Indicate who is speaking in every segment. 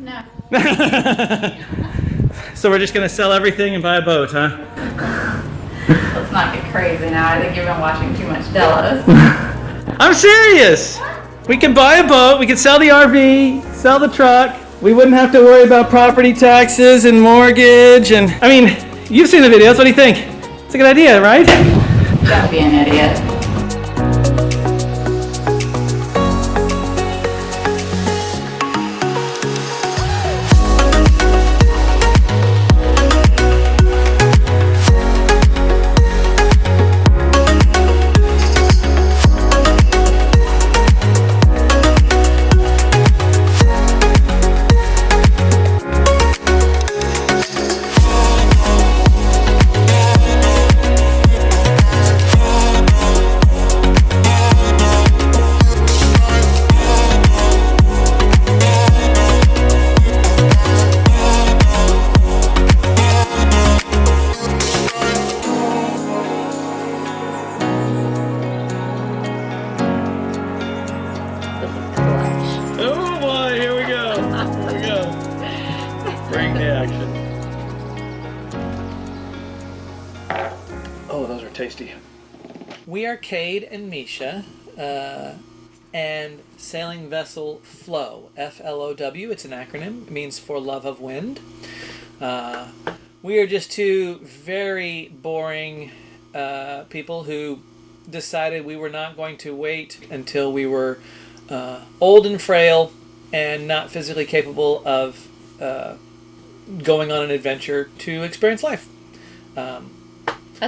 Speaker 1: No.
Speaker 2: So we're just going to sell everything and buy a boat, huh?
Speaker 1: Let's not get crazy now. I think you've been watching too much Delos.
Speaker 2: I'm serious. We can buy a boat. We can sell the RV, sell the truck. We wouldn't have to worry about property taxes and mortgage. And I mean, you've seen the videos. What do you think? It's a good idea, right?
Speaker 1: Don't be an idiot.
Speaker 2: Oh boy, here we go. Here we go. Bring the action. Oh, those are tasty. We are Cade and Misha, and sailing vessel Flow, Flow. It's an acronym. It means for love of wind. We are just two very boring people who decided we were not going to wait until we were old and frail and not physically capable of going on an adventure to experience life.
Speaker 3: I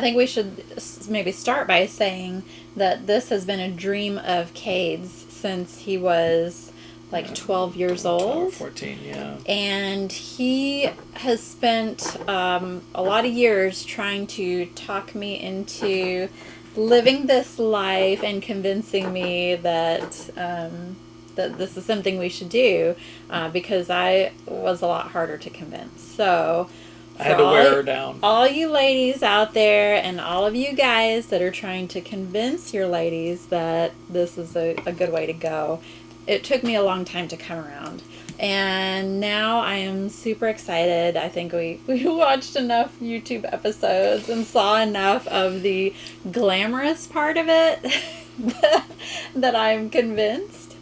Speaker 3: think we should maybe start by saying that this has been a dream of Cade's since he was like 12 years old.
Speaker 2: 12 or 14, yeah.
Speaker 3: And he has spent a lot of years trying to talk me into living this life and convincing me that that this is something we should do, because I was a lot harder to convince. So
Speaker 2: I had to wear her down.
Speaker 3: All you ladies out there and all of you guys that are trying to convince your ladies that this is a good way to go, it took me a long time to come around. And now I am super excited. I think we watched enough YouTube episodes and saw enough of the glamorous part of it that I'm convinced.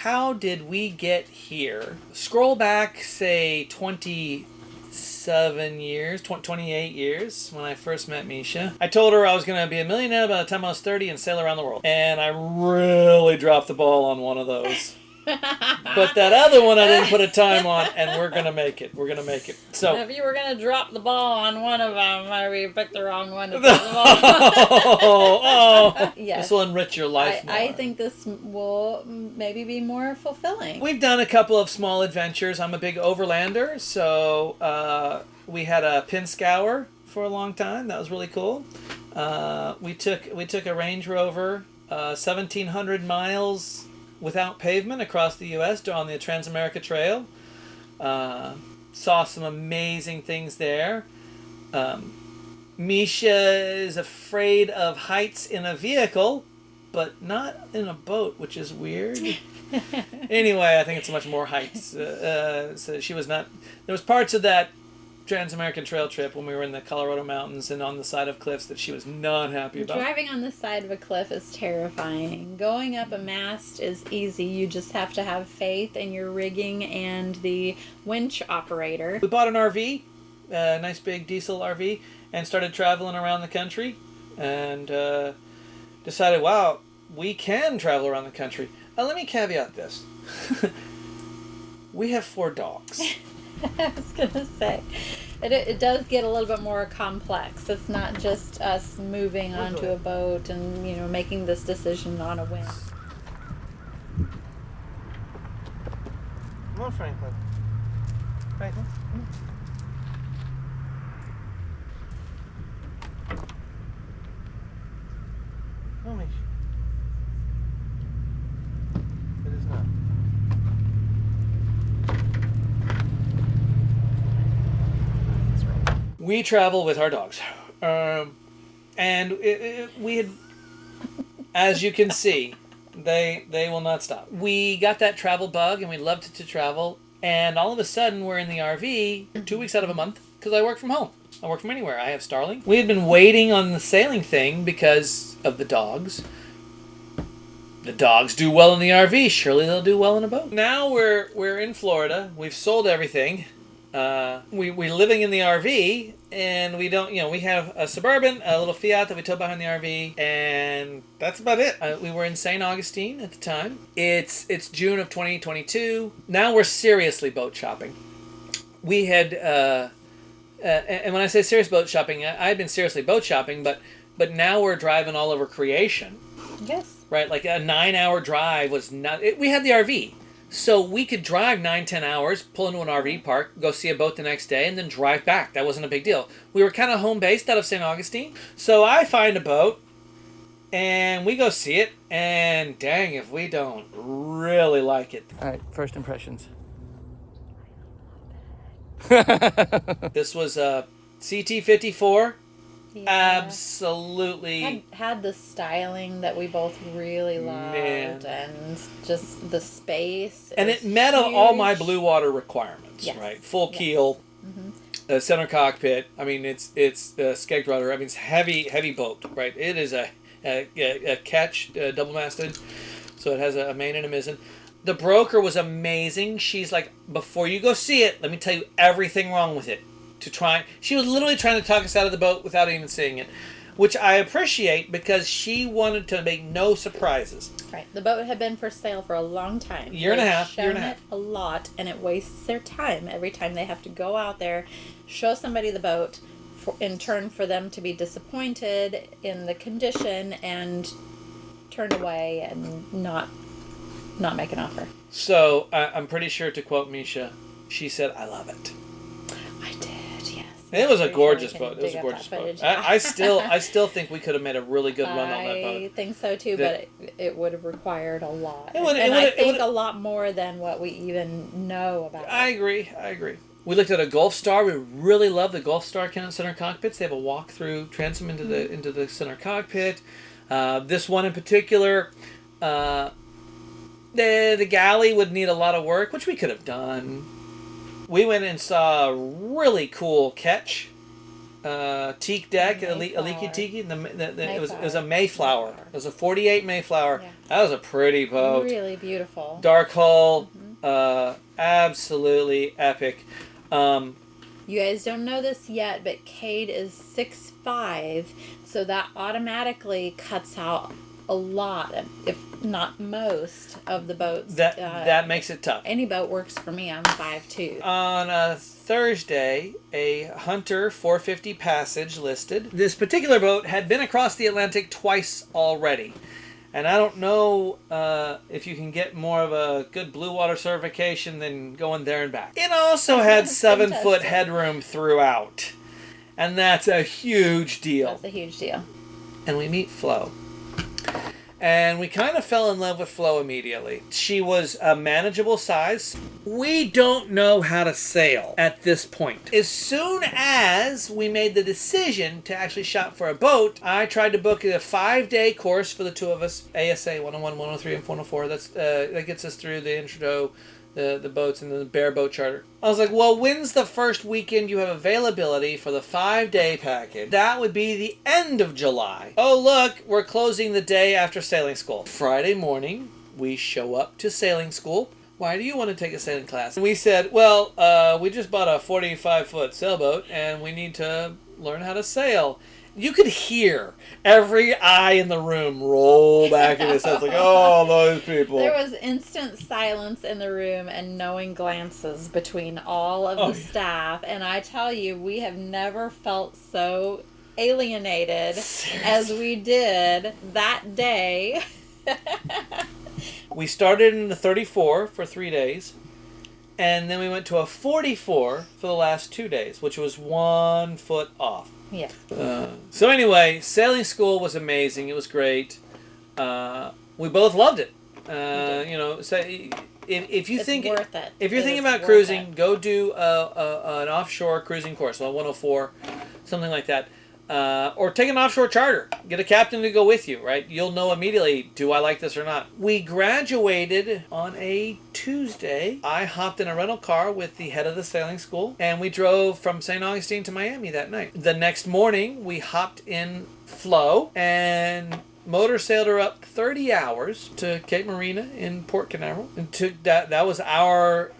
Speaker 2: How did we get here? Scroll back, say, 27 years, 28 years when I first met Misha. I told her I was going to be a millionaire by the time I was 30 and sail around the world. And I really dropped the ball on one of those. But that other one I didn't put a time on, and we're going to make it. We're going to make it. So
Speaker 3: if you were going to drop the ball on one of them, maybe you picked the wrong one to
Speaker 2: drop
Speaker 3: the ball.
Speaker 2: Yes. This will enrich your life more.
Speaker 3: I think this will maybe be more fulfilling.
Speaker 2: We've done a couple of small adventures. I'm a big overlander, so we had a pin scour for a long time. That was really cool. We took a Range Rover 1,700 miles without pavement across the U.S. on the Trans-America Trail. Saw some amazing things there. Misha is afraid of heights in a vehicle, but not in a boat, which is weird. Anyway, I think it's much more heights. So she was not... There was parts of that Trans-American Trail trip when we were in the Colorado mountains and on the side of cliffs that she was not happy about.
Speaker 3: Driving on the side of a cliff is terrifying. Going up a mast is easy. You just have to have faith in your rigging and the winch operator.
Speaker 2: We bought an RV, a nice big diesel RV, and started traveling around the country and decided, wow, we can travel around the country. Let me caveat this. We have 4 dogs.
Speaker 3: I was going to say, it does get a little bit more complex. It's not just us moving onto a boat and, making this decision on a whim.
Speaker 2: Come on, Franklin. Franklin. Come on, Mish. It is not. We travel with our dogs. And we had, as you can see, they will not stop. We got that travel bug and we loved to travel. And all of a sudden, we're in the RV 2 weeks out of a month because I work from home. I work from anywhere. I have Starlink. We had been waiting on the sailing thing because of the dogs. The dogs do well in the RV. Surely they'll do well in a boat. Now we're in Florida. We've sold everything. We're living in the RV, and we don't, we have a Suburban, a little Fiat that we tow behind the RV, and that's about it. We were in St. Augustine at the time. It's June of 2022. Now we're seriously boat shopping. We had, and when I say serious boat shopping, I've been seriously boat shopping, but now we're driving all over creation.
Speaker 3: Yes.
Speaker 2: Right, like a 9-hour drive was not. We had the RV. So we could drive 9-10 hours, pull into an RV park, go see a boat the next day, and then drive back. That wasn't a big deal. We were kind of home-based out of St. Augustine. So I find a boat, and we go see it, and dang if we don't really like it. All right, first impressions. This was a CT-54. Yeah. Absolutely.
Speaker 3: Had the styling that we both really loved, and just the space.
Speaker 2: And it met all my blue water requirements,
Speaker 3: yes.
Speaker 2: Right? Full keel, center cockpit. I mean, it's skeg rudder. I mean, it's heavy boat, right? It is a ketch, double-masted, so it has a main and a mizzen. The broker was amazing. She's like, before you go see it, let me tell you everything wrong with it. She was literally trying to talk us out of the boat without even seeing it, which I appreciate because she wanted to make no surprises.
Speaker 3: Right. The boat had been for sale for a long time.
Speaker 2: Year and a half.
Speaker 3: A lot, and it wastes their time every time they have to go out there, show somebody the boat, in turn for them to be disappointed in the condition and turn away and not make an offer.
Speaker 2: So I'm pretty sure, to quote Misha, she said, "I love it."
Speaker 3: I did.
Speaker 2: It was a gorgeous boat. It was a gorgeous boat. I still think we could have made a really good run on that boat.
Speaker 3: I think so too, but it would have required a lot.
Speaker 2: I think
Speaker 3: a lot more than what we even know about.
Speaker 2: I agree. We looked at a Gulf Star. We really love the Gulf Star center cockpits. They have a walk-through transom into the center cockpit. This one in particular, the galley would need a lot of work, which we could have done. We went and saw a really cool ketch, teak deck, a leaky tiki. It was a Mayflower. It was a 48 Mayflower. Yeah. That was a pretty boat.
Speaker 3: Really beautiful.
Speaker 2: Dark hull, absolutely epic.
Speaker 3: You guys don't know this yet, but Cade is 6'5", so that automatically cuts out a lot, if not most, of the boats.
Speaker 2: That makes it tough.
Speaker 3: Any boat works for me. I'm 5'2".
Speaker 2: On a Thursday, a Hunter 450 Passage listed. This particular boat had been across the Atlantic twice already. And I don't know if you can get more of a good blue water certification than going there and back. It also had 7-foot headroom throughout. And that's a huge deal.
Speaker 3: That's a huge deal.
Speaker 2: And we meet Flo. And we kind of fell in love with Flo immediately. She was a manageable size. We don't know how to sail at this point. As soon as we made the decision to actually shop for a boat, I tried to book a 5-day course for the two of us. ASA 101, 103, and 104. That gets us through the intro, the boats, and the bare boat charter. I was like, well, when's the first weekend you have availability for the 5-day package? That would be the end of July. Oh, look, we're closing the day after sailing school. Friday morning, we show up to sailing school. Why do you want to take a sailing class? And we said, well, we just bought a 45-foot sailboat, and we need to learn how to sail. You could hear every eye in the room roll back in his head, like, oh, those people.
Speaker 3: There was instant silence in the room and knowing glances between all of the staff. And I tell you, we have never felt so alienated as we did that day.
Speaker 2: We started in the 34 for 3 days. And then we went to a 44 for the last 2 days, which was 1 foot off.
Speaker 3: Yeah.
Speaker 2: So anyway, sailing school was amazing. It was great. We both loved it. So if you think
Speaker 3: worth it.
Speaker 2: If you're thinking about cruising, go do an offshore cruising course, 104, something like that. Or take an offshore charter. Get a captain to go with you, right? You'll know immediately, do I like this or not? We graduated on a Tuesday. I hopped in a rental car with the head of the sailing school, and we drove from St. Augustine to Miami that night. The next morning, we hopped in Flo and motor sailed her up 30 hours to Cape Marina in Port Canaveral, and that was our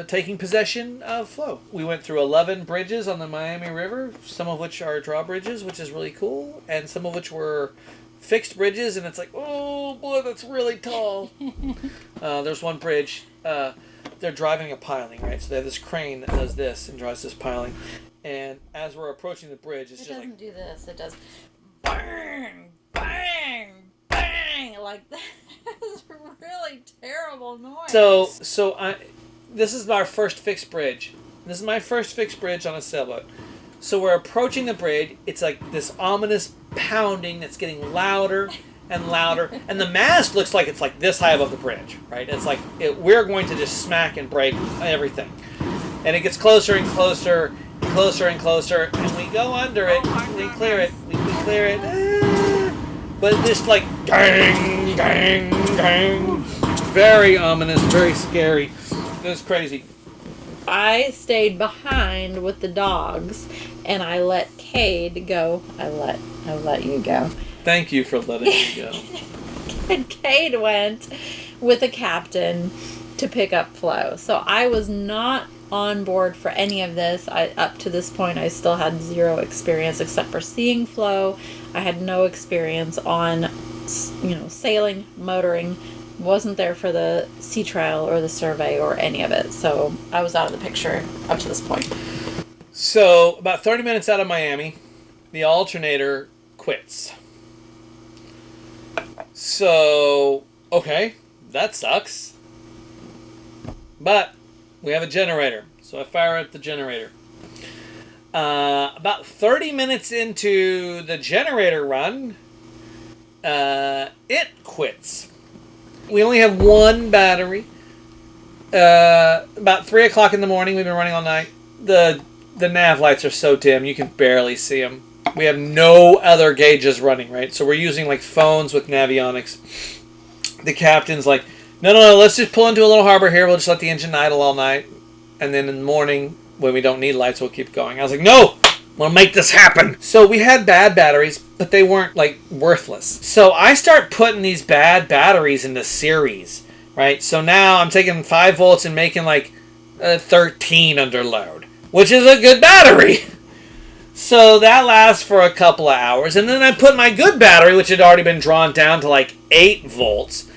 Speaker 2: taking possession of Flo. We went through 11 bridges on the Miami River, some of which are drawbridges, which is really cool, and some of which were fixed bridges, and it's like, oh boy, that's really tall. There's one bridge, they're driving a piling, right? So they have this crane that does this and drives this piling, and as we're approaching the bridge, it's just like...
Speaker 3: It doesn't do this, it does bang, bang, bang, like that. It's a really terrible noise.
Speaker 2: So this is our first fixed bridge. This is my first fixed bridge on a sailboat. So we're approaching the bridge. It's like this ominous pounding that's getting louder and louder, and the mast looks like it's like this high above the bridge, right? It's like we're going to just smack and break everything, and it gets closer and closer, closer and closer, and we go under it. We clear it. We clear it. But just like gang, gang, gang. Very ominous, very scary. It was crazy.
Speaker 3: I stayed behind with the dogs, and I let Cade go. I let you go.
Speaker 2: Thank you for letting me go.
Speaker 3: And Cade went with a captain to pick up Flo. So I was not on board for any of this. Up to this point, I still had zero experience except for seeing Flo. I had no experience on, sailing, motoring. Wasn't there for the sea trial or the survey or any of it. So I was out of the picture up to this point.
Speaker 2: So about 30 minutes out of Miami, the alternator quits. So, okay, that sucks. But we have a generator, so I fire up the generator. About 30 minutes into the generator run, it quits. We only have one battery. About 3 o'clock in the morning, we've been running all night. The nav lights are so dim, you can barely see them. We have no other gauges running, right? So we're using like phones with navionics. The captain's like, no, let's just pull into a little harbor here. We'll just let the engine idle all night. And then in the morning, when we don't need lights, we'll keep going. I was like, no, we'll make this happen. So we had bad batteries, but they weren't like worthless. So I start putting these bad batteries into series, right? So now I'm taking 5 volts and making like 13 under load, which is a good battery. So that lasts for a couple of hours. And then I put my good battery, which had already been drawn down to like 8 volts,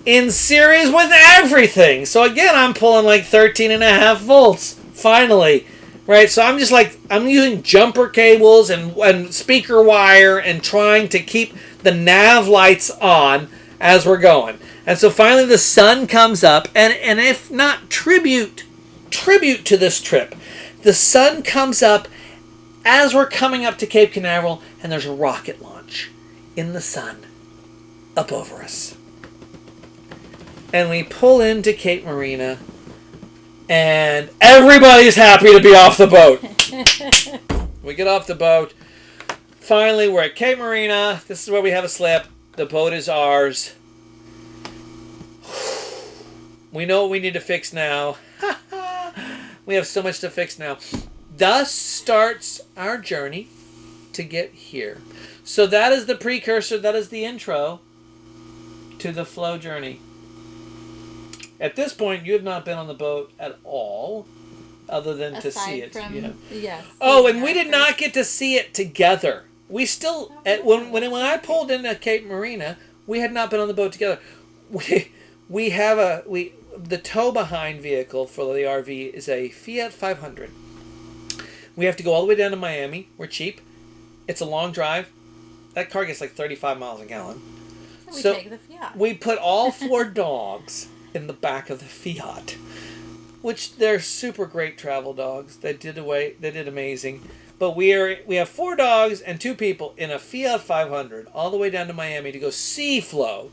Speaker 2: in series with everything. So again, I'm pulling like 13.5 volts, finally. Right? So I'm just like, I'm using jumper cables and speaker wire and trying to keep the nav lights on as we're going. And so finally the sun comes up, and if not tribute to this trip, the sun comes up as we're coming up to Cape Canaveral, and there's a rocket launch in the sun up over us. And we pull into Cape Marina, and everybody's happy to be off the boat. We get off the boat. Finally, we're at Cape Marina. This is where we have a slip. The boat is ours. We know what we need to fix now. We have so much to fix now. Thus starts our journey to get here. So that is the precursor, that is the intro to the Flo journey. At this point, you have not been on the boat at all, other than to see it.
Speaker 3: Yes.
Speaker 2: Oh, and we did not get to see it together. We still, when I pulled into Cape Marina, we had not been on the boat together. The tow behind vehicle for the RV is a Fiat 500. We have to go all the way down to Miami. We're cheap. It's a long drive. That car gets like 35 miles a gallon.
Speaker 3: So we take the Fiat.
Speaker 2: We put all 4 dogs in the back of the Fiat, which they're super great travel dogs. They did amazing. But we have 4 dogs and 2 people in a Fiat 500 all the way down to Miami to go see Flo.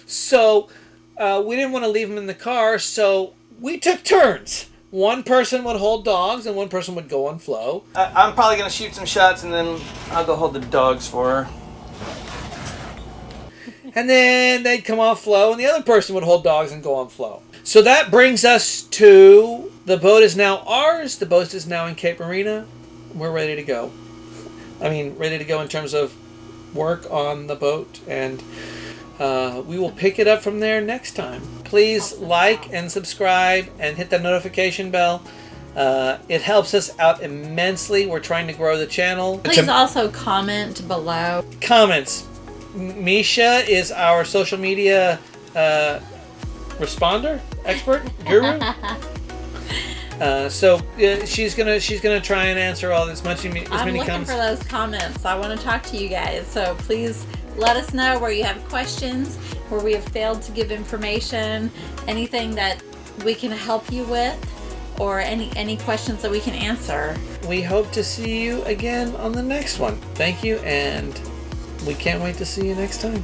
Speaker 2: So we didn't want to leave them in the car, so we took turns. one person would hold dogs and one person would go on Flo.
Speaker 4: I'm probably going to shoot some shots, and then I'll go hold the dogs for her.
Speaker 2: And then they'd come off Flo, and the other person would hold dogs and go on Flo. So that brings us to the boat is now ours. The boat is now in Cape Marina. We're ready to go. I mean, ready to go in terms of work on the boat, and we will pick it up from there next time. Please like and subscribe and hit the notification bell. It helps us out immensely. We're trying to grow the channel.
Speaker 3: Please also comment below.
Speaker 2: Comments. Misha is our social media responder, expert, guru. So she's gonna try and answer all as many
Speaker 3: I'm looking
Speaker 2: comments.
Speaker 3: for those comments. I want to talk to you guys. So please let us know where you have questions, where we have failed to give information, anything that we can help you with, or any questions that we can answer.
Speaker 2: We hope to see you again on the next one. Thank you, and we can't wait to see you next time.